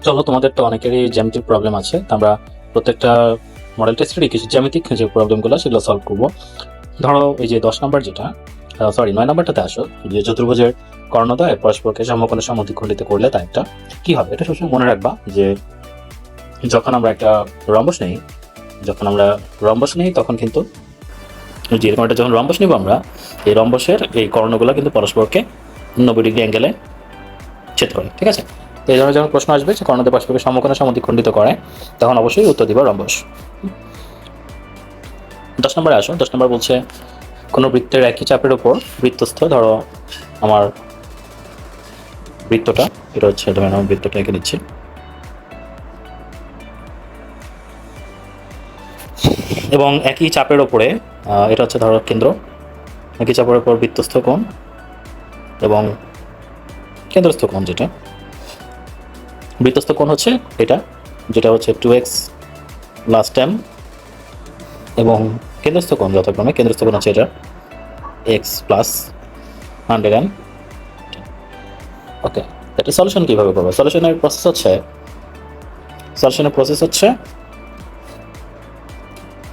চলো, তোমাদের তো অনেকেরই জ্যামিতিক প্রবলেম আছে। তো আমরা প্রত্যেকটা মডেল টেস্টেরই কিছু জ্যামিতিক যে প্রবলেমগুলো সেগুলো সলভ করবো। ধরো এই যে 10 নাম্বার যেটা, সরি 9 নাম্বারটাতে আসো, যে চতুর্ভুজের কর্ণদ্বয় পরস্পরকে সমকোণে সমদ্বিখণ্ডিত করলে তা একটা কি হবে। এটা সবসময় মনে রাখবা যে যখন আমরা একটা রম্বস নেই, তখন কিন্তু যে এরকম একটা যখন রম্বস নিব আমরা, এই রম্বসের এই কর্ণগুলো কিন্তু পরস্পরকে 90 ডিগ্রি অ্যাঙ্গেলে ছেদ করে। ঠিক আছে, তো এই ধরনের যখন প্রশ্ন আসবে যে কর্ণদ্বয় পরস্পরকে সমকোণে সমদ্বিখণ্ডিত করে, তখন অবশ্যই উত্তর দিব রম্বস। 10 নম্বরে আসো। 10 নম্বর বলছে কোনো বৃত্তের একই চাপের উপর বৃত্তস্থ, ধরো আমার বৃত্তটা, এটা হচ্ছে ধরে নাও বৃত্তটা এঁকে দিচ্ছি। এবং একই চাপের ওপরে এটা হচ্ছে ধরো কেন্দ্র, একই চাপের ওপর বৃত্তস্থ কোণ এবং কেন্দ্রস্থ কোণ, যেটা বৃত্তস্থ কোণ হচ্ছে এটা, যেটা হচ্ছে 2x + m, এবং কেন্দ্রস্থ কোণ যথাক্রমে কেন্দ্রস্থ কোণ হচ্ছে এটা x + 100m। ওকে, এটা সলিউশন কীভাবে করবো? সলিউশনের প্রসেস হচ্ছে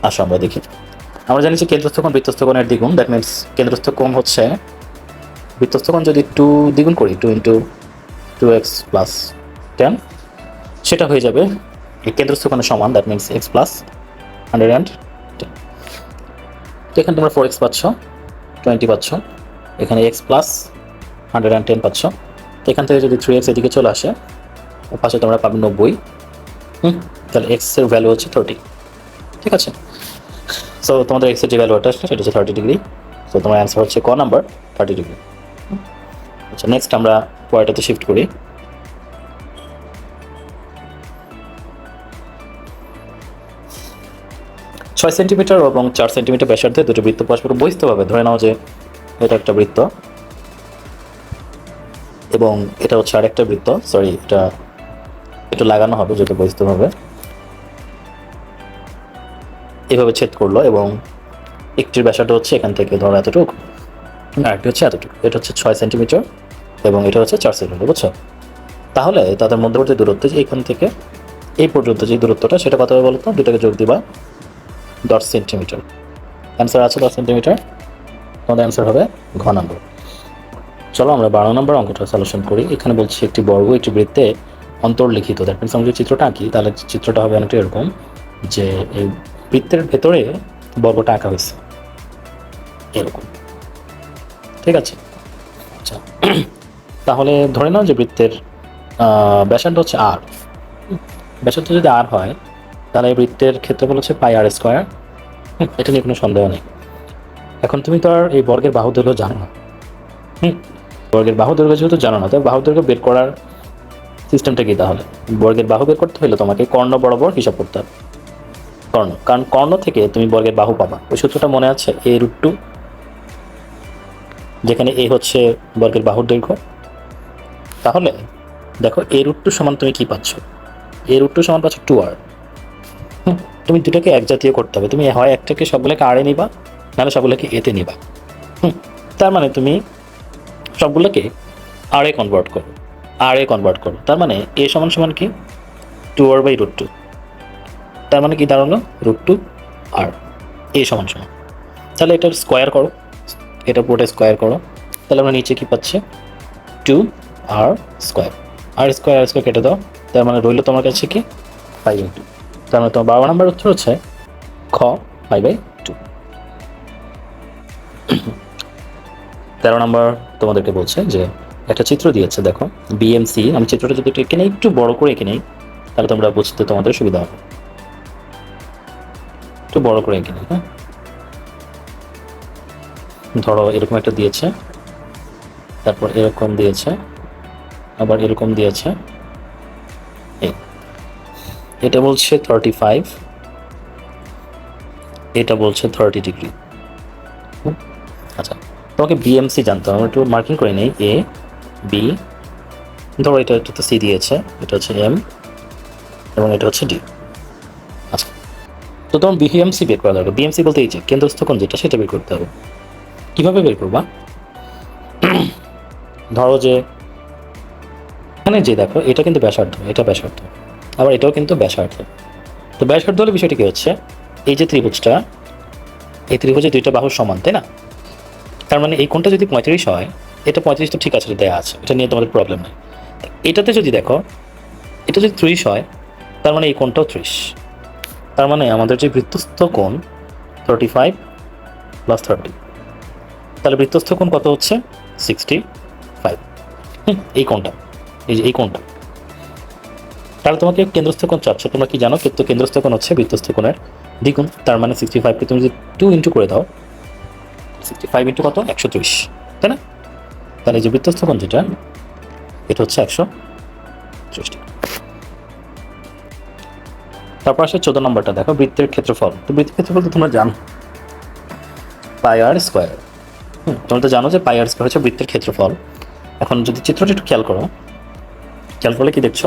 আসো আমরা দেখি। আমরা জানি যে কেন্দ্রস্থ কোণ বৃত্তস্থ কোণের দ্বিগুণ, দ্যাট মিনস কেন্দ্রস্থ কোণ হচ্ছে বৃত্তস্থ কোণ যদি 2 দ্বিগুণ করি, 2 × 2x + 10, সেটা হয়ে যাবে এই কেন্দ্রস্থ কোণের সমান, দ্যাট মিনস x + 110। তো এখানে তোমরা 4x পাচ্ছ, 20 পাচ্ছ, এখানে x + 110 পাচ্ছ। তো এখান থেকে যদি 3x এদিকে চলে আসে, পাশে তোমরা পাবে 90। তাহলে x এর ভ্যালু হচ্ছে 30। ঠিক আছে, সো তোমাদের x এর যে ভ্যালুটা আসছে সেটা হচ্ছে 30 ডিগ্রি। সো তোমার অ্যান্সার হচ্ছে ক নাম্বার, 30 ডিগ্রি। আচ্ছা, নেক্সট আমরা পরেরটাতে শিফট করি। ছয় সেন্টিমিটার এবং 4 সেন্টিমিটার ব্যাসার্ধে দুটো বৃত্ত পরস্পর বহিস্থভাবে, ধরে নাও যে এটা একটা বৃত্ত এবং এটা হচ্ছে আরেকটা বৃত্ত, সরি এটা একটু লাগানো হবে যেটা বহিস্থভাবে এভাবে ছেদ করলো, এবং একটির ব্যাসার্ধ হচ্ছে এখান থেকে ধরো এতটুকু, আরেকটি হচ্ছে এতটুকু। এটা হচ্ছে 6 সেন্টিমিটার এবং এটা হচ্ছে 4 সেন্টিমিটার, বুঝছো? তাহলে তাদের মধ্যবর্তী দূরত্ব যে এখান থেকে এই পর্যন্ত যে দূরত্বটা, সেটা কত হবে বলো তো? দুটাকে যোগ দিবা, 10 সেন্টিমিটার। অ্যান্সার আছে 10 সেন্টিমিটার। তোমাদের অ্যান্সার হবে ঘ নম্বর। চলো আমরা 12 নম্বর অঙ্কটা সলিউশন করি। এখানে বলছি একটি বর্গ একটি বৃত্তে অন্তর্লিখিত, দ্যাট মিনস আমরা যদি চিত্রটা আঁকি, তাহলে চিত্রটা হবে অনেকটা এরকম যে এই বৃত্তের ভেতরে বর্গটা আঁকা হয়েছে এরকম। ঠিক আছে, আচ্ছা তাহলে ধরে নাও যে বৃত্তের ব্যাসার্ধ হচ্ছে r। ব্যাসার্ধ যদি r হয়, তাহলে বৃত্তের ক্ষেত্রফল হচ্ছে πr²। এটা নিয়ে কোনো সন্দেহ নেই। এখন তুমি তো আর এই বর্গের বাহু দৈর্ঘ্য জানো না। বর্গের বাহু দৈর্ঘ্য যেহেতু জানো না, তবে বাহু দৈর্ঘ্য বের করার সিস্টেমটা কি? তাহলে বর্গের বাহু বের করতে হলে তোমাকে কর্ণ বরাবর হিসাব করতে হবে। কারণ কর্ণ থেকে তুমি বর্গের বাহু পাবা। ওই সূত্রটা মনে আছে? a√2, যেখানে a হচ্ছে বর্গের বাহুর দৈর্ঘ্য। তাহলে দেখো a√2 সমান তুমি কি পাচ্ছ? a√2 সমান পাচ্ছ 2r। তুমি দুটাকে এক জাতীয় করতে হবে। তুমি হয় একটাকে সবগুলোকে r এ নিবা, নাহলে সবগুলোকে a তে নিবা। তার মানে তুমি সবগুলোকে r এ কনভার্ট করো। তার মানে a সমান সমান কি? 2r/√2। তার মানে কি দাঁড়ালো? √2r। a সমান সমান, তাহলে এটার স্কোয়ার করো, এটা পুরোটা স্কোয়ার করো। তাহলে আমরা নিচে কি পাচ্ছি? 2r²। r² কেটে দাও, তার মানে রইল তোমার কাছে কি? 5/2। তার মানে তোমার 12 নম্বর উত্তর হচ্ছে খ, 5/2। 13 নম্বর তোমাদেরকে বলছে যে একটা চিত্র দিয়েছে, দেখো BMC। আমি চিত্রটা যদি এখানে একটু বড় করে এঁকে নেই, তাহলে তোমরা বুঝতে তোমাদের সুবিধা হবে। একটু বড় করে এঁকে নেই। হ্যাঁ, ধরো এরকম একটা দিয়েছে, তারপর এরকম দিয়েছে, আবার এরকম দিয়েছে। এটা বলছে 35, এটা বলছে 30 ডিগ্রি। আচ্ছা, তোমাকে BMC জানতে হবে। আমরা একটু মার্কিং করে নেই, A B, ধরো এটা তো C দিয়েছে, এটা হচ্ছে M এবং এটা হচ্ছে D। আচ্ছা, তো তোমার BMC বের করা দরকার। BMC বলতে এই যে কেন্দ্রস্থ কোণ যেটা, সেটা বের করতে হবে। কীভাবে বের করবা? ধরো যে এখানে যে দেখো এটা কিন্তু ব্যাসার্ধ, এটা ব্যাসার্ধ, আবার এটাও কিন্তু ব্যাসার্ধ। তো ব্যাসার্ধ হলে বিষয়টি কি হচ্ছে, এই যে ত্রিভুজটা, এই ত্রিভুজে দুইটা বাহুর সমান, তাই না? তার মানে এই কোণটা যদি 35 হয়, এটা 35 তো ঠিক আছে, দেওয়া আছে, এটা নিয়ে তোমাদের প্রবলেম নেই। এটাতে যদি দেখো এটা যদি 30 হয়, তার মানে এই কোণটাও 30। তার মানে আমাদের যে বৃত্তস্থ কোণ 35 + 30, তাহলে বৃত্তস্থ কোণ কত হচ্ছে 65। এই কোণটা, এই যে এই কোণটা, তাহলে তোমাকে কেন্দ্রস্থ কোণ চাচ্ছ, তোমরা কি জানো কিন্তু কেন্দ্রস্থ কোণ হচ্ছে বৃত্তস্থ কোণের দ্বিগুণ। তার মানে 65কে তুমি যদি 2 ইন্টু করে দাও, 65 ইন্টু কত 130, তাই না? তাহলে এই যে বৃত্তস্থ কোণ যেটা, এটা হচ্ছে 130 ডিগ্রি। তারপর আসে 14 নম্বরটা, দেখো বৃত্তের ক্ষেত্রফল। তো বৃত্তের ক্ষেত্রফল তো তোমরা জানো, πr²। তোমরা তো জানো যে πr² হচ্ছে বৃত্তের ক্ষেত্রফল। এখন যদি চিত্রটা একটু খেয়াল করো, খেয়াল করলে কি দেখছো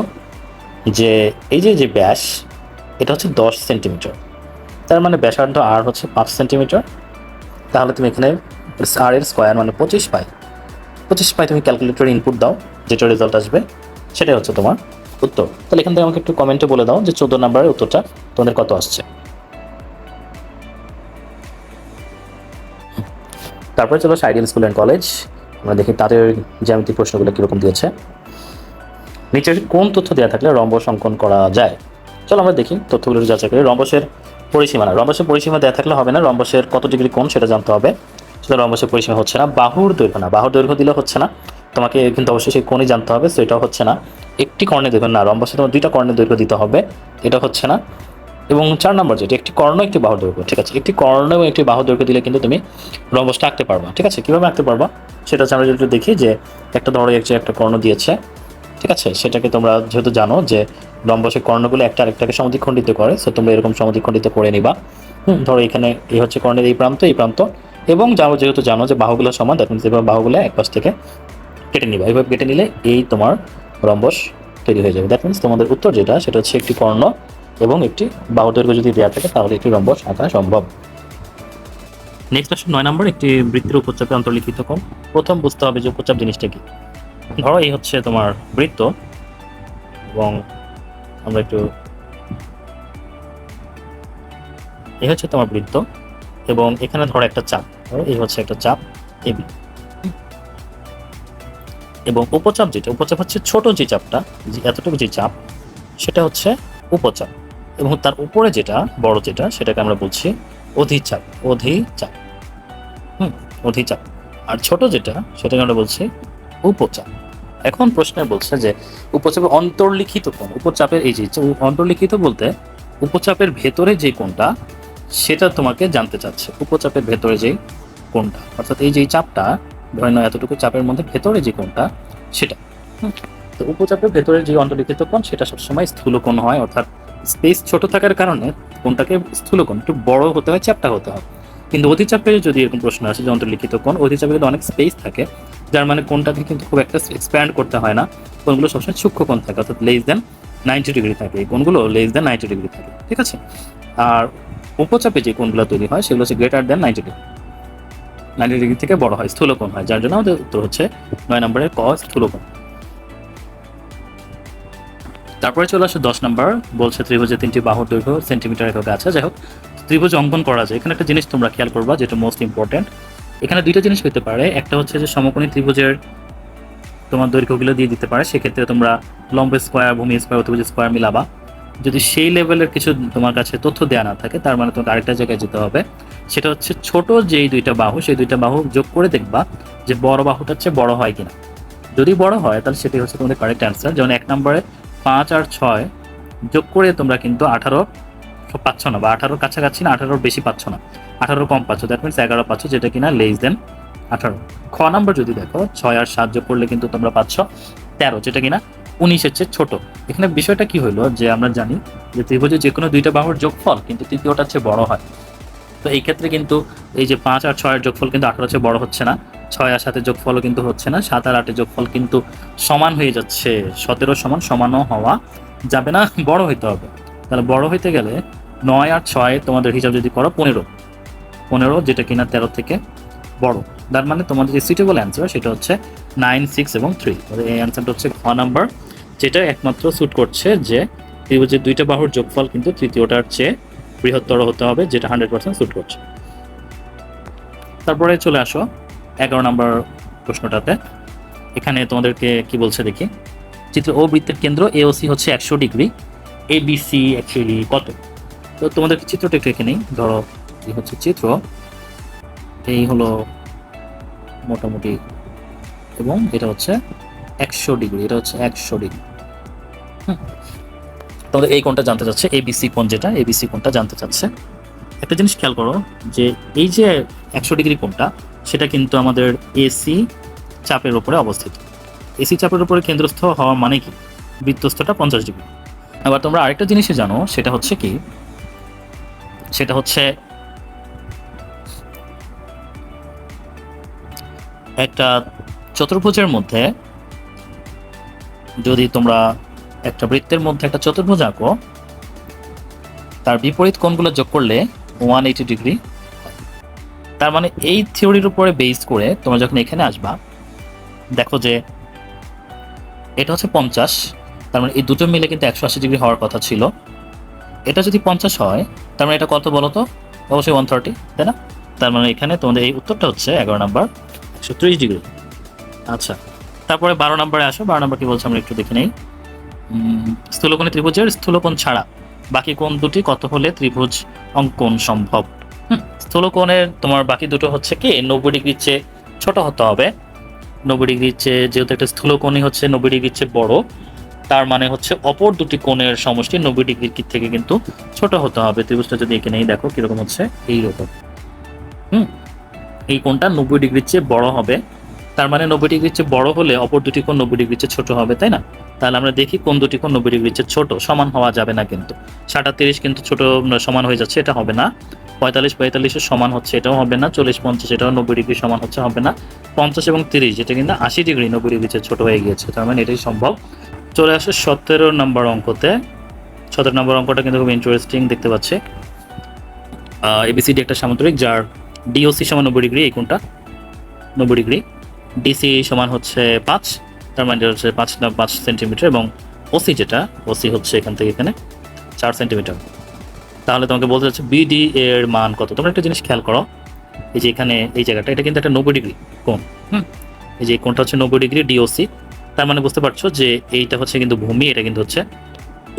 যে এই যে ব্যাস, এটা হচ্ছে 10 সেন্টিমিটার। তার মানে ব্যাসার্ধ আর হচ্ছে 5 সেন্টিমিটার। তাহলে তুমি এখানে আর এর স্কোয়ার মানে 25 পাই। 25 পাই তুমি ক্যালকুলেটরে ইনপুট দাও, যেটা রেজাল্ট আসবে সেটাই হচ্ছে তোমার উত্তর। তাহলে এখান থেকে আমাকে একটু কমেন্টে বলে দাও যে 14 নম্বরের উত্তরটা তোমাদের কত আসছে। তারপরে চলো আইডিয়াল স্কুল অ্যান্ড কলেজ, আমরা দেখি তাদের জ্যামিতিক প্রশ্নগুলো কীরকম দিয়েছে। নিচের কোন তথ্য দেওয়া থাকলে রম্বস অঙ্কন করা যায়? চলো আমরা দেখি তথ্যগুলো যাচাই করি। রম্বসের পরিসীমা না, রম্বসের পরিসীমা দেওয়া থাকলে হবে না, রম্বসের কত ডিগ্রি কোণ সেটা জানতে হবে। সেটা রম্বসের পরিসীমা হচ্ছে না। বাহুর দৈর্ঘ্য না, বাহুর দৈর্ঘ্য দিলে হচ্ছে না, তোমাকে কিন্তু অবশ্যই সেই কোণই জানতে হবে, সেটাও হচ্ছে না। একটি কর্ণের দৈর্ঘ্য না, রম্বসে তোমার 2টা কর্ণের দৈর্ঘ্য দিতে হবে, এটা হচ্ছে না। এবং 4 নম্বর যেটা একটি কর্ণ একটি বাহুর দৈর্ঘ্য, ঠিক আছে, একটি কর্ণ এবং একটি বাহুর দৈর্ঘ্য দিলে কিন্তু তুমি রম্বসটা আঁকতে পারবা। ঠিক আছে, কীভাবে আঁকতে পারবা সেটা হচ্ছে আমরা যদি দেখি যে একটা ধরো একটা কর্ণ দিয়েছে, ঠিক আছে, সেটাকে তোমরা যেহেতু জানো যে রম্বসের কর্ণগুলো একটা আরেকটাকে সমদ্বিখণ্ডিত করে, সো তোমরা এরকম সমদ্বিখণ্ডিত করে নিবা। ধরো এখানে এই হচ্ছে কর্ণের এই প্রান্ত, এই প্রান্ত, এবং যেহেতু জানো যে বাহুগুলো সমান, দ্যাট মিনস এবার বাহুগুলো এক পাশ থেকে কেটে নিবা। এইভাবে কেটে নিলে এই তোমার রম্বস তৈরি হয়ে যাবে। দ্যাট মিনস তোমাদের উত্তর যেটা সেটা হচ্ছে একটি কর্ণ এবং একটি বাহু দৈর্ঘ্য যদি দেওয়া থাকে তাহলে একটি রম্বস আঁকা সম্ভব। নেক্সট আসলে 9 নম্বর, একটি বৃত্তের উপচাপে অন্তর্লিখিত কোণ। প্রথম বুঝতে হবে যে উপচাপ জিনিসটা কি। ধরো এই হচ্ছে তোমার বৃত্ত, এবং আমরা একটু এই হচ্ছে তোমার বৃত্ত, এবং এখানে ধরো একটা চাপ, ধরো এই হচ্ছে একটা চাপ এবি, এবং উপচাপ যেটা, উপচাপ হচ্ছে ছোট যে চাপটা, যে এতটুকু যে চাপ, সেটা হচ্ছে উপচাপ, এবং তার উপরে যেটা বড় যেটা সেটাকে আমরা বলছি অধিচাপ। অধিচাপ, অধিচাপ। আর ছোট যেটা সেটাকে আমরা বলছি উপচাপ। এখন প্রশ্নে বলছে যে উপচাপের অন্তর্লিখিত কোণ, উপচাপের এই যে অন্তর্লিখিত বলতে উপচাপের ভেতরে যে কোণটা সেটা তোমাকে জানতে চাচ্ছে। উপচাপের ভেতরে যে কোণটা, অর্থাৎ এই যে চাপটা, ধরে নাও এতটুকু চাপের মধ্যে ভেতরে যে কোণটা সেটা। তো উপচাপের ভেতরে যে অন্তর্লিখিত কোণ সেটা সবসময় স্থূলকোণ হয়, অর্থাৎ স্পেস ছোট থাকার কারণে কোণটাকে স্থূলকোণ, একটু বড় হতে হয়, চাপটা হতে হয়। কিন্তু অধিচাপে যদি এরকম প্রশ্ন আসে যে অন্তর্লিখিত কোণ, অধিচাপে কিন্তু অনেক স্পেস থাকে, যার মানে কোণটাকে কিন্তু খুব একটা এক্সপ্যান্ড করতে হয় না। কোণগুলো সবসময় সূক্ষ্ম কোণ থাকে, অর্থাৎ লেস দেন 90 ডিগ্রি থাকে, এই কোণগুলো লেস দেন 90 ডিগ্রি থাকে, ঠিক আছে। আর উপচাপে যে কোণগুলো তৈরি হয় সেগুলো হচ্ছে গ্রেটার দেন 90 ডিগ্রি, 90 ডিগ্রি থেকে বড় হয়, স্থূলকোণ হয়, যার জন্য আমাদের উত্তর হচ্ছে 9 নম্বরের ক, স্থূলকোণ। তারপরে চলে আসে 10 নম্বর, বলছে ত্রিভুজের 3টি বাহুর দৈর্ঘ্য সেন্টিমিটার এককে আছে। যাই হোক, ত্রিভুজ অঙ্কন করা যায়। এখানে একটা জিনিস তোমরা খেয়াল করবা যেটা মোস্ট ইম্পর্টেন্ট। এখানে দুইটা জিনিস হতে পারে, একটা হচ্ছে যে সমকোণী ত্রিভুজের তোমার দৈর্ঘ্যগুলো দিয়ে দিতে পারে, সেক্ষেত্রে তোমরা লম্ব স্কোয়ার, ভূমি স্কোয়ার, অতিভুজ স্কোয়ার মিলাবা। যদি সেই লেভেলের কিছু তোমার কাছে তথ্য দেওয়া না থাকে, তার মানে তোমাকে আরেকটা জায়গায় যেতে হবে, সেটা হচ্ছে ছোট যেই দুইটা বাহু, সেই দুইটা বাহু যোগ করে দেখবা যে বড় বাহুটার চেয়ে বড় হয় কিনা। যদি বড় হয় তাহলে সেটাই হচ্ছে তোমাদের কারেক্ট অ্যান্সার। যেমন 1 নম্বরে 5 আর 6 যোগ করে তোমরা কিন্তু 18 পাচ্ছ না, বা 18 কাছাকাছি না, 18 বেশি পাচ্ছ না, 18 কম পাচ্ছ, দ্যাট মিনস 11 পাচ্ছ, যেটা কিনা লেস দেন 18। খ নাম্বার যদি দেখো 6 আর 7 যোগ করলে কিন্তু তোমরা পাচ্ছ 13, যেটা কিনা 19-এর চেয়ে ছোট। এখানে বিষয়টা কি হলো যে আমরা জানি যে ত্রিভুজের যে কোনো দুইটা বাহুর যোগফল কিন্তু তৃতীয়টার চেয়ে বড় হয়। তো এই ক্ষেত্রে কিন্তু এই যে 5 আর 6 এর যোগফল কিন্তু 18 চেয়ে বড় হচ্ছে না, 6 আর 7 যোগফলও কিন্তু হচ্ছে না, 7 আর 8 যোগফল কিন্তু সমান হয়ে যাচ্ছে। 17 সমানও হওয়া যাবে না, বড় হইতে হবে। তাহলে বড় হইতে গেলে 9 আর 6 তোমাদের হিসাব যদি করো 15, যেটা কিনা 13 থেকে বড়। তার মানে তোমাদের যে সুইটেবল অ্যান্সার সেটা হচ্ছে 9, 6 এবং 3। এই অ্যান্সারটা হচ্ছে খ নাম্বার। যেটা একমাত্র স্যুট করছে যে ত্রিভুজের দুইটা বাহুর যোগফল কিন্তু তৃতীয়টার চেয়ে বৃহত্তর হতে হবে, যেটা 100% স্যুট করছে। তারপরে চলে আসো 11 নম্বর প্রশ্নটাতে। এখানে তোমাদেরকে কি বলছে দেখি। চিত্র ও বৃত্তের কেন্দ্র এওসি হচ্ছে 100 ডিগ্রি, এবিসি অ্যাকচুয়ালি কত? তো তোমাদেরকে চিত্রটা একটু এঁকে নেই। ধরো এই হচ্ছে চিত্র, এই হলো মোটামুটি, এবং এটা হচ্ছে 100 ডিগ্রি, এটা হচ্ছে 100 ডিগ্রি। তোমাদের এই কোণটা জানতে চাচ্ছে, এবিসি কোণ, যেটা এবিসি কোণটা জানতে চাচ্ছে। একটা জিনিস খেয়াল করো যে এই যে 100 ডিগ্রি কোণটা, সেটা কিন্তু আমাদের এসি চাপের উপরে অবস্থিত। এসি চাপের উপরে কেন্দ্রস্থ হওয়া মানে কি? বৃত্তস্থটা 50 ডিগ্রি। আবার তোমরা আরেকটা জিনিসই জানো, সেটা হচ্ছে কি, সেটা হচ্ছে একটা চতুর্ভুজের মধ্যে যদি তোমরা একটা বৃত্তের মধ্যে একটা চতুর্ভুজ আঁকো, তার বিপরীত কোণগুলো যোগ করলে 180 ডিগ্রি। তার মানে এই থিওরির উপরে বেস করে তোমরা যখন এখানে আসবা, দেখো যে এটা হচ্ছে 50, তার মানে এই দুটো মিলে কিন্তু 180 ডিগ্রি হওয়ার কথা ছিল। এটা যদি 50 হয়, তার মানে এটা কত বলো তো? অবশ্যই 130, তাই না? তার মানে এখানে তোমাদের এই উত্তরটা হচ্ছে 11 নাম্বার 130 ডিগ্রি। আচ্ছা, তারপরে 12 নম্বরে আসো। 12 নম্বর কি বলছে আমরা একটু দেখে নেই। স্থূলকোণী ত্রিভুজের স্থূলকোণ ছাড়া বাকি কোণ দুটি কত হলে ত্রিভুজ অঙ্কন সম্ভব? স্থূলকোণের তোমার বাকি দুটো হচ্ছে কি 90 ডিগ্রির চেয়ে ছোট হতে হবে। 90 ডিগ্রির চেয়ে, যেহেতু একটা স্থূলকোণই হচ্ছে 90 ডিগ্রির চেয়ে বড়, তার মানে হচ্ছে অপর দুটি কোণের সমষ্টি 90 ডিগ্রির থেকে কিন্তু ছোট হতে হবে। ত্রিভুজটা যদি এখানেই দেখো কিরকম হচ্ছে, এইরকম। এই কোণটা 90 ডিগ্রির চেয়ে বড় হবে, তার মানে 90 ডিগ্রির চেয়ে বড় হলে অপর দুটি কোণ 90 ডিগ্রির চেয়ে ছোট হবে, তাই না? তাহলে আমরা দেখি কোন দুটি কোণ 90 ডিগ্রির চেয়ে ছোট। সমান হওয়া যাবে না কিন্তু। 37 কিন্তু ছোট সমান হয়ে যাচ্ছে, এটা হবে না। 45 এর সমান হচ্ছে, এটাও হবে না। 40-50 এটাও 90 ডিগ্রি সমান হচ্ছে, হবে না। 50 এবং 30 এটা কিন্তু 80 ডিগ্রি 90 ডিগ্রির চেয়ে ছোট হয়ে গিয়েছে, তার মানে এটাই সম্ভব। চলে আসে 17 নম্বর অঙ্কতে। 17 নম্বর অঙ্কটা কিন্তু খুব ইন্টারেস্টিং দেখতে পাচ্ছে। এবিসিডি একটা সামান্তরিক যার ডিওসি সমান 90 ডিগ্রি, এই কোণটা 90 ডিগ্রি। ডিসি সমান হচ্ছে 5, তার মানে হচ্ছে 5 সেন্টিমিটার, এবং ওসি যেটা, ওসি হচ্ছে এখান থেকে এখানে 4 সেন্টিমিটার। তাহলে তোমাকে বলতে চাচ্ছে বিডি এর মান কত? তোমরা একটা জিনিস খেয়াল করো, এই যে এখানে এই জায়গাটা, এটা কিন্তু একটা 90 ডিগ্রি কোণ। এই যে কোণটা হচ্ছে 90 ডিগ্রি ডিওসি, তার মানে বুঝতে পারছো যে এইটা হচ্ছে কিন্তু ভূমি, এটা কিন্তু হচ্ছে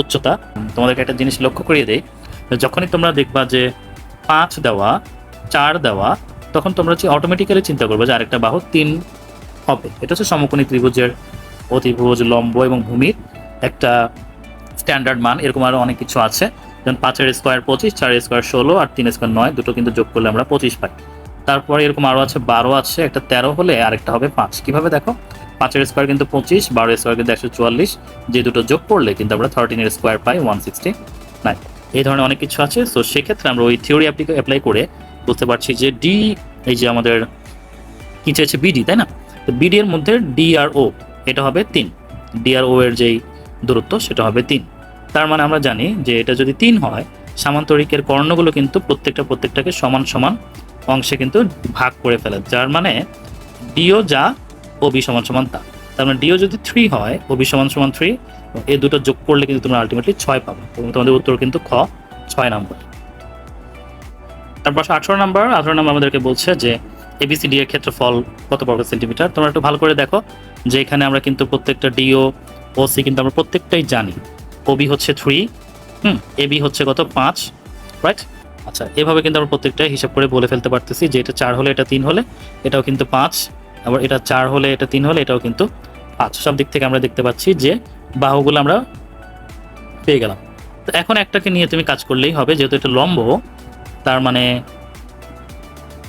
উচ্চতা। তোমাদেরকে একটা জিনিস লক্ষ্য করিয়ে দেই, যখনই তোমরা দেখবা যে 5 দেওয়া, 4 দেওয়া, তখন তোমরা অটোমেটিক্যালি চিন্তা করবে যে আরেকটা বাহু 3 হবে। এটা হচ্ছে সমকোণী ত্রিভুজের অতিভুজ, লম্ব এবং ভূমির একটা স্ট্যান্ডার্ড মান। এরকম আরও অনেক কিছু আছে, যেমন 5 স্কোয়ার 25, 4 স্কোয়ার 16 আর 3 স্কোয়ার 9, দুটো কিন্তু যোগ করলে আমরা 25 পাই। তারপরে এরকম আরও আছে, 12 আছে, একটা 13 হলে আরেকটা হবে 5। কিভাবে দেখো, 5 স্কোয়ার কিন্তু 25, 12 স্কোয়ার কিন্তু 144, যে দুটো যোগ করলে কিন্তু আমরা 13 স্কোয়ার পাই 169। এই ধরনের অনেক কিছু আছে। সো সেক্ষেত্রে আমরা ওই থিওরি অ্যাপ্লাই করে বুঝতে পারছি যে ডি, এই যে আমাদের কি চেয়েছে বিডি, তাই না? তো বিডি এর মধ্যে ডি আর ও এটা হবে 3, ডি আর ও এর যেই দূরত্ব সেটা হবে 3। তার মানে আমরা জানি যে এটা যদি 3 হয়, সামান্তরিকের কর্ণগুলো কিন্তু প্রত্যেকটাকে সমান সমান অংশে কিন্তু ভাগ করে ফেলে, যার মানে ডিও যা ওবি সমান সমান তা। তার মানে ডিও যদি 3 হয়, ওবি সমান সমান 3, এই দুটো যোগ করলে কিন্তু তোমরা আলটিমেটলি 6 পাবে, এবং তোমাদের উত্তর কিন্তু খ 6 নাম্বার। তারপর 18 নাম্বার আমাদেরকে বলছে যে এবিসিডি এর ক্ষেত্রফল কত বর্গ সেন্টিমিটার। তোমরা একটু ভালো করে দেখো যে এখানে আমরা কিন্তু প্রত্যেকটা ডিও ওসি কিন্তু আমরা প্রত্যেকটাই জানি। ওবি হচ্ছে 3, এবি হচ্ছে কত 5, রাইট? আচ্ছা, এভাবে কিন্তু আমরা প্রত্যেকটা হিসাব করে বলে ফেলতে পারতেছি যে এটা 4 হলে এটা 3 হলে এটাও কিন্তু 5, আবার এটা 4 হলে এটা 3 হলে এটাও কিন্তু 5। সব দিক থেকে আমরা দেখতে পাচ্ছি যে বাহুগুলো আমরা পেয়ে গেলাম। তো এখন একটাকে নিয়ে তুমি কাজ করলেই হবে, যেহেতু এটা লম্ব, তার মানে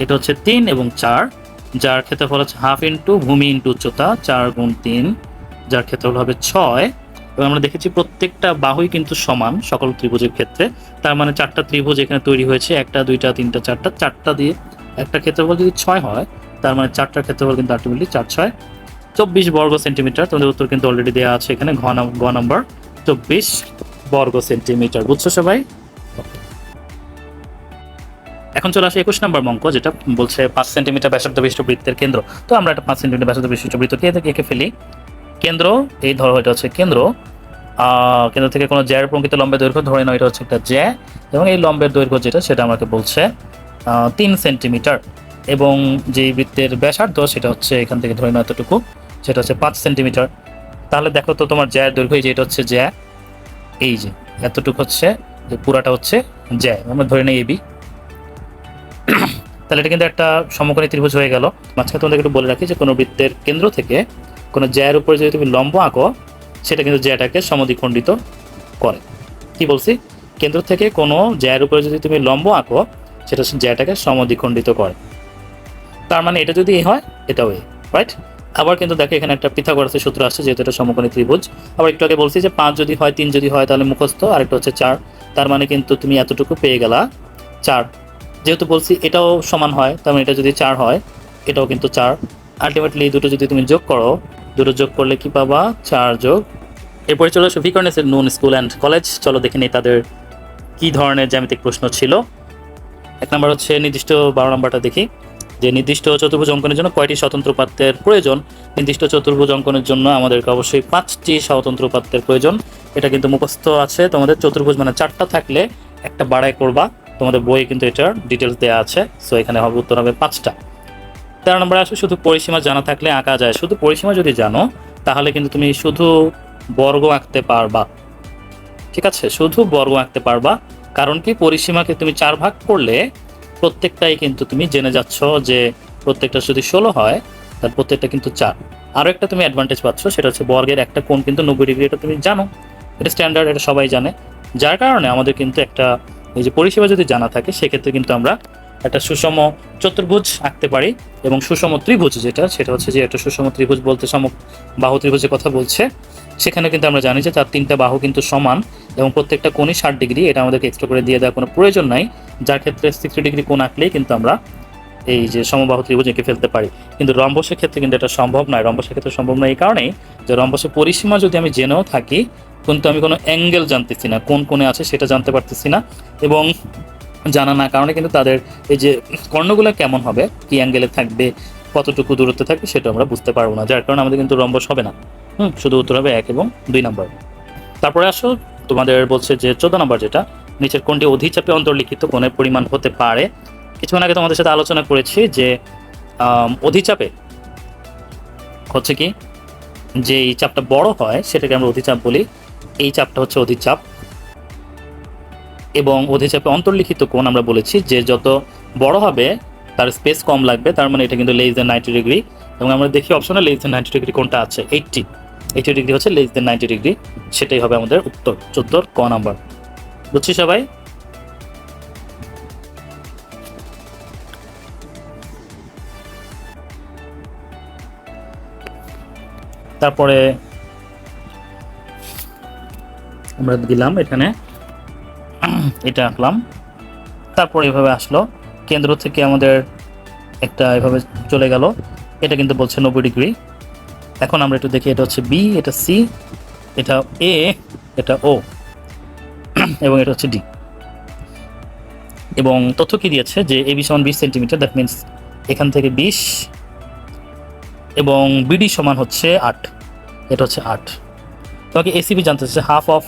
এটা হচ্ছে 3 এবং 4, যার ক্ষেত্রফল হচ্ছে হাফ ইন্টু ভূমি ইন্টু উচ্চতা, 4 গুণ 3, যার ক্ষেত্রফল হবে 6। এবং আমরা দেখেছি প্রত্যেকটা বাহুই কিন্তু সমান সকল ত্রিভুজের ক্ষেত্রে। তার মানে 4টা ত্রিভুজ এখানে তৈরি হয়েছে, 1টা 2টা 3টা 4টা, 4টা দিয়ে একটা ক্ষেত্রফল যদি 6 হয়, তার মানে 4টার ক্ষেত্রফল কিন্তু আলটিমেটলি 4×6 24 বর্গ সেন্টিমিটার। তোমাদের উত্তর কিন্তু অলরেডি দেওয়া আছে এখানে, গ নাম্বার 24 বর্গ সেন্টিমিটার। বুঝছো সবাই? এখন চলে আসে 21 নম্বর অঙ্ক, যেটা বলছে 5 সেন্টিমিটার ব্যাসার্ধ বিশিষ্ট বৃত্তের কেন্দ্র। তো আমরা একটা 5 সেন্টিমিটার ব্যাসার্ধ বিশিষ্ট বৃত্তকে এঁকে ফেলি। কেন্দ্র, এই ধরো এটা হচ্ছে কেন্দ্র, কেন্দ্র থেকে কোনো জ্যার প্রকৃত লম্বের দৈর্ঘ্য ধরে নাও এটা হচ্ছে একটা জ্যা, এবং এই লম্বের দৈর্ঘ্য যেটা সেটা আমাকে বলছে 3 সেন্টিমিটার, এবং যেই বৃত্তের ব্যাসার্ধ সেটা হচ্ছে এখান থেকে ধরে নাও এতটুকু, সেটা হচ্ছে 5 সেন্টিমিটার। তাহলে দেখো তো তোমার জ্যার দৈর্ঘ্য, এই যে এটা হচ্ছে জ্যা, এই যে এতটুকু হচ্ছে, পুরাটা হচ্ছে জ্যা, আমরা ধরে নেই এবি। তাহলে এটা কিন্তু একটা সমকোণী ত্রিভুজ হয়ে গেল। মাঝখানে তোমাদের একটু বলে রাখি যে কোনো বৃত্তের কেন্দ্র থেকে কোনো জ্যার উপরে যদি তুমি লম্ব আঁকো, সেটা কিন্তু জ্যাটাকে সমদ্বিখণ্ডিত করে। কি বলছি? কেন্দ্র থেকে কোনো জ্যার উপরে যদি তুমি লম্ব আঁকো, সেটা জ্যাটাকে সমদ্বিখণ্ডিত করে। তার মানে এটা যদি এ হয়, এটাও এ, রাইট? আবার কিন্তু দেখো এখানে একটা পিথাগোরাসের সূত্র আসছে, যেহেতু এটা সমকোণী ত্রিভুজ। আবার একটু আগে বলছি যে 5 যদি হয়, 3 যদি হয় তাহলে মুখস্থ, আর একটা হচ্ছে 4। তার মানে কিন্তু তুমি এতটুকু পেয়ে গেলা 4। যেহেতু বলছি এটাও সমান হয়, তার মানে এটা যদি 4 হয়, এটাও কিন্তু 4। আলটিমেটলি দুটো যদি তুমি যোগ করো, দুটো যোগ করলে কি পাবা? 4 যোগ। এরপরে চলে আসো ভিকারনেসের নুন স্কুল অ্যান্ড কলেজ। চলো দেখে নিই তাদের কি ধরনের জ্যামিতিক প্রশ্ন ছিল। 1 নম্বর হচ্ছে নির্দিষ্ট, 12 নম্বরটা দেখি, যে নির্দিষ্ট চতুর্ভুজ অঙ্কনের জন্য কয়টি স্বতন্ত্র পাত্রের প্রয়োজন। নির্দিষ্ট চতুর্ভুজ অঙ্কনের জন্য আমাদেরকে অবশ্যই 5টি স্বতন্ত্র পাত্রের প্রয়োজন। এটা কিন্তু মুখস্থ আছে তোমাদের। চতুর্ভুজ মানে 4টা থাকলে একটা বাড়াই করবা, তোমাদের বইয়ে কিন্তু এটার ডিটেলস দেওয়া আছে। সো এখানে হবে উত্তর হবে 5টা। 13 নম্বরে আসো, শুধু পরিসীমা জানা থাকলে আঁকা যায়। শুধু পরিসীমা যদি জানো তাহলে কিন্তু তুমি শুধু বর্গ আঁকতে পারবা, ঠিক আছে? শুধু বর্গ আঁকতে পারবা। কারণ কি, পরিসীমাকে তুমি 4 ভাগ করলে প্রত্যেকটাই কিন্তু তুমি জেনে যাচ্ছ যে প্রত্যেকটা যদি 16 হয় তার প্রত্যেকটা কিন্তু 4। আরও একটা তুমি অ্যাডভান্টেজ পাচ্ছ, সেটা হচ্ছে বর্গের একটা কোণ কিন্তু 90 ডিগ্রি, এটা তুমি জানো, এটা স্ট্যান্ডার্ড, এটা সবাই জানে। যার কারণে আমাদের কিন্তু একটা, এই যে পরিসীমা যদি জানা থাকে, সেক্ষেত্রে কিন্তু আমরা একটা সুষম চতুর্ভুজ আঁকতে পারি। এবং সুষম ত্রিভুজ যেটা, সেটা হচ্ছে যে একটা সুষম ত্রিভুজ বলতে বাহু ত্রিভুজের কথা বলছে। সেখানে কিন্তু আমরা জানি যে তার 3টা বাহু কিন্তু সমান এবং প্রত্যেকটা কোণই 60 ডিগ্রি। এটা আমাদেরকে এক্সট্রা করে দিয়ে দেওয়ার কোনো প্রয়োজন নাই, যার ক্ষেত্রে 60 ডিগ্রি কোণ আঁকলেই কিন্তু আমরা এই যে সমবাহু ত্রিভুজ এঁকে ফেলতে পারি। কিন্তু রম্বসের ক্ষেত্রে কিন্তু এটা সম্ভব নয়। রম্বসের ক্ষেত্রে সম্ভব নয় এই কারণেই যে রম্বসের পরিসীমা যদি আমি জেনেও থাকি, কিন্তু আমি কোনো অ্যাঙ্গেল জানতেছি না, কোন কোণে আছে সেটা জানতে পারতেছি না, এবং জানা না কারণে কিন্তু তাদের এই যে কর্ণগুলো কেমন হবে, কি অ্যাঙ্গেলে থাকবে, কতটুকু দূরত্বে থাকবে, সেটা আমরা বুঝতে পারবো না। যার কারণে আমাদের কিন্তু রম্বস হবে না। শুধু উত্তর হবে 1 এবং 2 নম্বর। তারপরে আসো, তোমাদের বলছে যে 14 নম্বর, যেটা নিচের কোণটি অধিচাপে অন্তর্লিখিত কোণের পরিমাণ হতে পারে। কিছুক্ষণ আগে তোমাদের সাথে আলোচনা করেছি যে অধিচাপে হচ্ছে কি, যে এই চাপটা বড় হয় সেটাকে আমরা অধিচাপ বলি। এই চাপটা হচ্ছে অধিচাপ। এবং অধিচাপে অন্তর্লিখিত কোণ আমরা বলেছি যে যত বড় হবে তার স্পেস কম লাগবে, তার মানে এটা কিন্তু লেস দেন 90 ডিগ্রি। এবং আমরা দেখি অপশনে লেস দেন 90 ডিগ্রি কোনটা আছে, 80 ডিগ্রি হচ্ছে লেস দেন 90 ডিগ্রি। সেটাই হবে আমাদের উত্তর 14 ক নাম্বার। বুঝছি সবাই? তারপরে আমরা দিলাম এখানে, এটা আঁকলাম। তারপরে এভাবে আসলো, কেন্দ্র থেকে আমাদের একটা এভাবে চলে গেল, এটা কিন্তু বলছে 90 ডিগ্রি। এখন আমরা একটু দেখি, এটা হচ্ছে বি, এটা সি, এটা এ, এটা ও, এবং এটা হচ্ছে ডি। এবং তথ্য কি দিয়েছে যে এবি সমান 20 সেন্টিমিটার, দ্যাট মিনস এখান থেকে 20, এবং বিডি সমান হচ্ছে 8, এটা হচ্ছে 8। তোমাকে এসিবি জানতে চাচ্ছে, হাফ অফ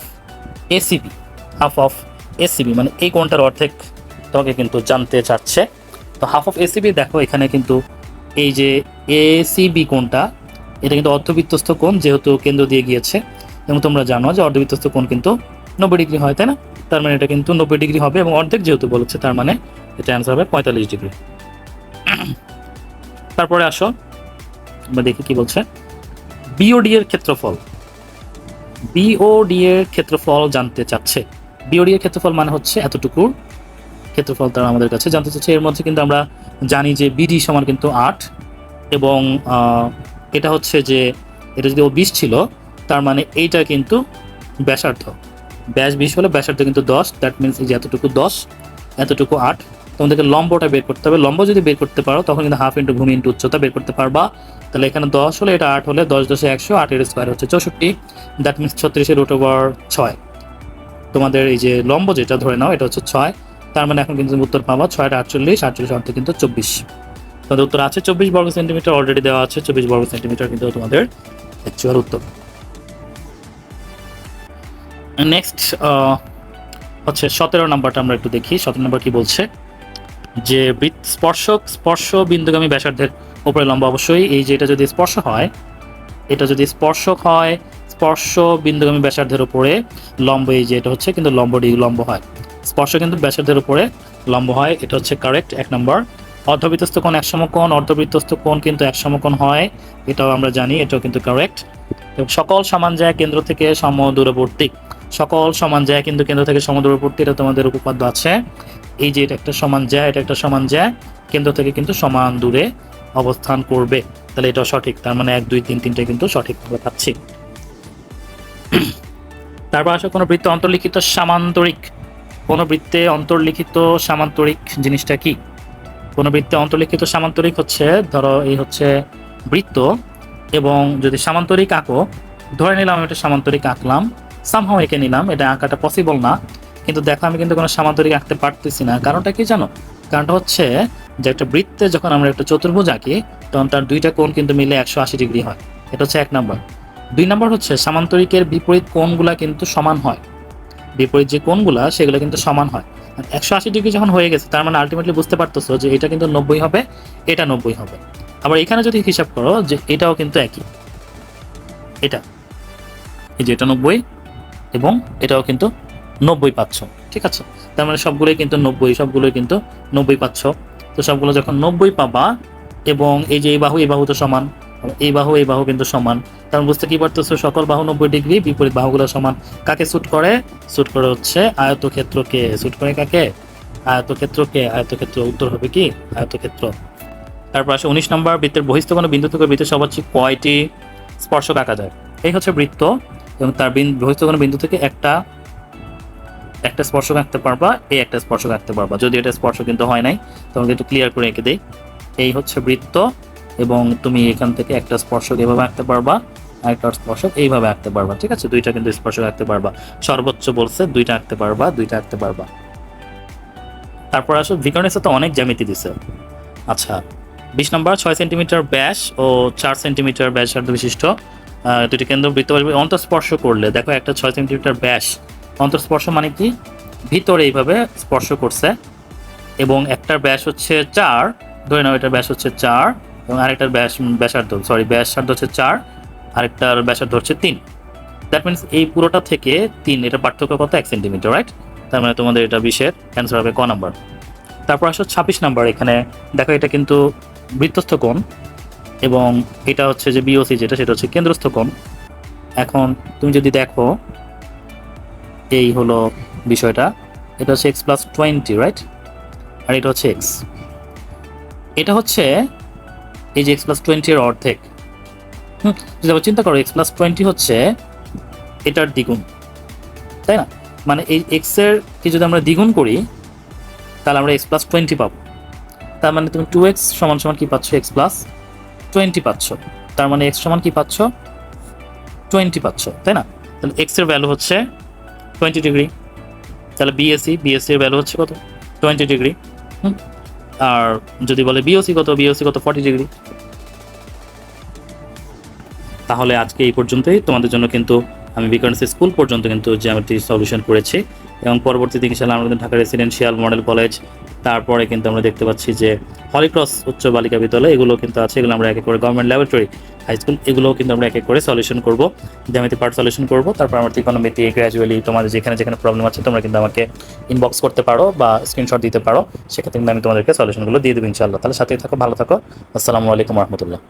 এসিবি মানে এই কোণটার অর্ধেক তোমাকে কিন্তু জানতে চাচ্ছে। তো হাফ অফ এসিবি, দেখো এখানে কিন্তু এই যে এসিবি কোণটা, এটা কিন্তু অর্ধবৃত্তস্থ কোণ, যেহেতু কেন্দ্র দিয়ে গিয়েছে, এবং তোমরা জানো যে অর্ধবৃত্তস্থ কোণ কিন্তু 90 ডিগ্রি হয়, তাই না? তার মানে এটা কিন্তু 90 ডিগ্রি হবে, এবং অর্ধেক যেহেতু বলেছে তার মানে এটা অ্যান্সার হবে 45 ডিগ্রি। তারপরে আসো, আমরা দেখি কি বলছে। বিওডি এর ক্ষেত্রফল জানতে চাচ্ছে। বিওডি এর ক্ষেত্রফল মানে হচ্ছে এতটুকু ক্ষেত্রফল তারা আমাদের কাছে জানতে চাচ্ছে। এর মধ্যে কিন্তু আমরা জানি যে বিডি সমান কিন্তু 8, এবং এটা হচ্ছে যে এটা যদি ও 20 ছিল, তার মানে এইটা কিন্তু ব্যাসার্ধ, ব্যাস 20 হলে ব্যাসার্ধ কিন্তু 10, দ্যাট মিনস এই যে এতটুকু 10, এতটুকু 8। তোমাদেরকে লম্বটা বের করতে হবে। লম্ব যদি বের করতে পারো তখন কিন্তু হাফ ইন্টু ভূমি ইন্টু উচ্চতা বের করতে পারবা। তাহলে এখানে 10 হলে এটা 8 হলে 10 10 100, 8 এর স্কোয়ার হচ্ছে 64, দ্যাট মিনস 36/6। তোমাদের এই যে লম্ব যেটা ধরে নাও এটা হচ্ছে 6, তার মানে এখন কিন্তু উত্তর পাবা 6 টা 48, 48 অর্থে কিন্তু 24। তোমাদের উত্তর আছে 24 বর্গ সেন্টিমিটার, অলরেডি দেওয়া আছে 24 বর্গ সেন্টিমিটার কিন্তু তোমাদের অ্যাকচুয়াল উত্তর। নেক্সট হচ্ছে 17 নাম্বারটা আমরা একটু দেখি। 17 নাম্বার কি বলছে, যে স্পর্শ বিন্দুগামী ব্যাসার্ধের উপরে লম্ব। অবশ্যই এই যে এটা যদি স্পর্শ হয়, এটা যদি স্পর্শক হয়, স্পর্শ বিন্দুগামী ব্যাসার্ধের উপরে লম্ব, এই যে এটা হচ্ছে কিন্তু লম্ব হয়, স্পর্শ কিন্তু ব্যাসার্ধের উপরে লম্ব হয়, এটা হচ্ছে কারেক্ট 1 নম্বর। অর্ধবৃত্তস্থ কোণ এক সমকোণ, অর্ধবৃত্তস্থ কোণ কিন্তু এক সমকোণ হয়, এটাও আমরা জানি, এটাও কিন্তু কারেক্ট। এবং সকল সমান জ্যা কেন্দ্র থেকে সমদূরবর্তী, সকল সমান জ্যা কিন্তু কেন্দ্র থেকে সমদূরবর্তী, এটা তোমাদের উপপাদ্য আছে। এই যে এটা একটা সমান জ্যা, এটা একটা সমান জ্যা, কেন্দ্র থেকে কিন্তু সমান দূরে অবস্থান করবে, তাহলে এটাও সঠিক। তার মানে 1 2 3 3টে কিন্তু সঠিক পাচ্ছি। তারপর আসো কোনো বৃত্তে অন্তর্লিখিত সামান্তরিক। কোনো বৃত্তে অন্তর্লিখিত সামান্তরিক জিনিসটা কি? কোনো বৃত্তে অন্তর্লিখিত সামান্তরিক হচ্ছে, ধরো এই হচ্ছে বৃত্ত, এবং যদি সামান্তরিক আঁকো, ধরে নিলাম এটা সামান্তরিক আঁকলাম, সামহাও এঁকে নিলাম, এটা আঁকাটা পসিবল না, কিন্তু দেখো আমি কিন্তু কোনো সামান্তরিক আঁকতে পারতেছি না। কারণটা কি জানো? কারণটা হচ্ছে যে একটা বৃত্তে যখন আমরা একটা চতুর্ভুজ আঁকি, তখন তার দুইটা কোণ কিন্তু মিলে 180 ডিগ্রি হয়, এটা হচ্ছে 1 নম্বর। 2 নম্বর হচ্ছে সামান্তরিকের বিপরীত কোণগুলা কিন্তু সমান হয়, বিপরীত যে কোণগুলা সেগুলো কিন্তু সমান হয়। 180 ডিগ্রি যখন হয়ে গেছে, তার মানে আলটিমেটলি বুঝতে পারতেছো যে এটা কিন্তু 90 হবে, এটা 90 হবে। আবার এখানে যদি হিসাব করো যে এটাও কিন্তু একই, এটা এই যে এটা 90 এবং এটাও কিন্তু 90 পাচ্ছ, ঠিক আছে? তার মানে সবগুলোই কিন্তু 90, সবগুলোই কিন্তু 90 পাচ্ছ। তো সবগুলো যখন 90 পাবা, এবং এই যে এই বাহু তো সমান, এই বাহু কিন্তু সমান, তার মানে বুঝতে কি পারতেছো, সকল বাহু 90 ডিগ্রি, বিপরীত বাহুগুলো সমান। কাকে স্যুট করে? স্যুট করে হচ্ছে আয়তক্ষেত্রকে। স্যুট করে কাকে? আয়তক্ষেত্রকে। আয়তক্ষেত্র, উত্তর হবে কি আয়তক্ষেত্র। তারপর আসে 19 নম্বর, বৃত্তের বহিস্থ কোনো বিন্দু থেকে বৃত্তের সর্বোচ্চ কয়টি স্পর্শক আঁকা যায়? এই হচ্ছে বৃত্ত, এবং তার বহিস্থ কোনো বিন্দু থেকে একটা স্পর্শক আঁকতে পারবা, এই একটা স্পর্শক আঁকতে পারবা। যদি এটা স্পর্শ কিন্তু হয় নাই, তখন একটু ক্লিয়ার করে এঁকে দেই। এই হচ্ছে বৃত্ত, এবং তুমি এখান থেকে একটা স্পর্শক এভাবে আঁকতে পারবা, আরেকটা স্পর্শক এইভাবে আঁকতে পারবা, ঠিক আছে? দুইটা কিন্তু স্পর্শক আঁকতে পারবা, সর্বোচ্চ বলছে দুইটা আঁকতে পারবা, দুইটা আঁকতে পারবা। তারপর আসো ভিকর্নিসে তো অনেক জ্যামিতি দিছে। আচ্ছা, 20 নম্বর, 6 সেন্টিমিটার ব্যাস ও 4 সেন্টিমিটার ব্যাসার্ধ বিশিষ্ট দুটি কেন্দ্র বৃত্ত অন্তঃস্পর্শ করলে, দেখো একটা 6 সেন্টিমিটার ব্যাস, অন্তঃস্পর্শ মানে কি? ভিতরে এইভাবে স্পর্শ করছে, এবং একটার ব্যাস হচ্ছে 4, ধরে নাও এটার ব্যাস হচ্ছে 4, এবং আরেকটার ব্যাসার্ধ হচ্ছে 4, আরেকটার ব্যাসার্ধ হচ্ছে 3। দ্যাট মিনস এই পুরোটা থেকে 3, এটা পার্থক্য কত? 1 সেন্টিমিটার, রাইট? তার মানে তোমাদের এটা 20-এর অ্যান্সার হবে ক নাম্বার। তারপর আসো 26 নাম্বার, এখানে দেখো এটা কিন্তু বৃত্তস্থ কোণ, এবং এটা হচ্ছে যে বিওসি যেটা, সেটা হচ্ছে কেন্দ্রস্থ কোণ। এখন তুমি যদি দেখো, এই হলো বিষয়টা, এটা হচ্ছে x + 20, রাইট? আর এটা হচ্ছে x, এটা হচ্ছে এই যে x + 20 এর অর্ধেক। যদি আবার চিন্তা করো, x + 20 হচ্ছে এটার দ্বিগুণ, তাই না? মানে এই x এর কি যদি আমরা দ্বিগুণ করি, তাহলে আমরা x + 20 পাবো। তার মানে তুমি 2x = কি পাচ্ছ? x + 20 পাচ্ছ। তার মানে x সমান কি পাচ্ছ? 20 পাচ্ছ, তাই না? তাহলে x এর ভ্যালু হচ্ছে 20 ডিগ্রি। তাহলে বিএসি এর ভ্যালু হচ্ছে কত? 20 ডিগ্রি। আর যদি বলে বিওসি কত? 40 ডিগ্রি। তাহলে আজকে এই পর্যন্তই। তোমাদের জন্য কিন্তু আমি ভিকর্নিস স্কুল পর্যন্ত কিন্তু জ্যামিতি সলিউশন করেছি, এবং পরবর্তীতে ইনশাআল্লাহ আমরা কিন্তু ঢাকা রেসিডেন্সিয়াল মডেল কলেজ, তারপরে কিন্তু আমরা দেখতে পাচ্ছি যে হলিক্রস উচ্চ বালিকা বিদ্যালয়, এগুলো কিন্তু আছে, এগুলো আমরা এক এক করে গভর্নমেন্ট ল্যাবরেটরি হাই স্কুল, এগুলোও কিন্তু আমরা এক এক করে সলিউশন করব, জ্যামিতি পার্ট সলিউশন করব। তারপর আমরা ত্রিকোণমিতি গ্র্যাজুয়ালি তোমাদের যেখানে প্রবলেম আছে তোমরা কিন্তু আমাকে ইনবক্স করতে পারো বা স্ক্রিনশট দিতে পারো, সেক্ষেত্রে কিন্তু আমি তোমাদেরকে সলিউশনগুলো দিয়ে দেবো ইনশাআল্লাহ। তাহলে সাথেই থাকো, ভালো থাকো। আসসালামু আলাইকুম রহমতুল্লাহ।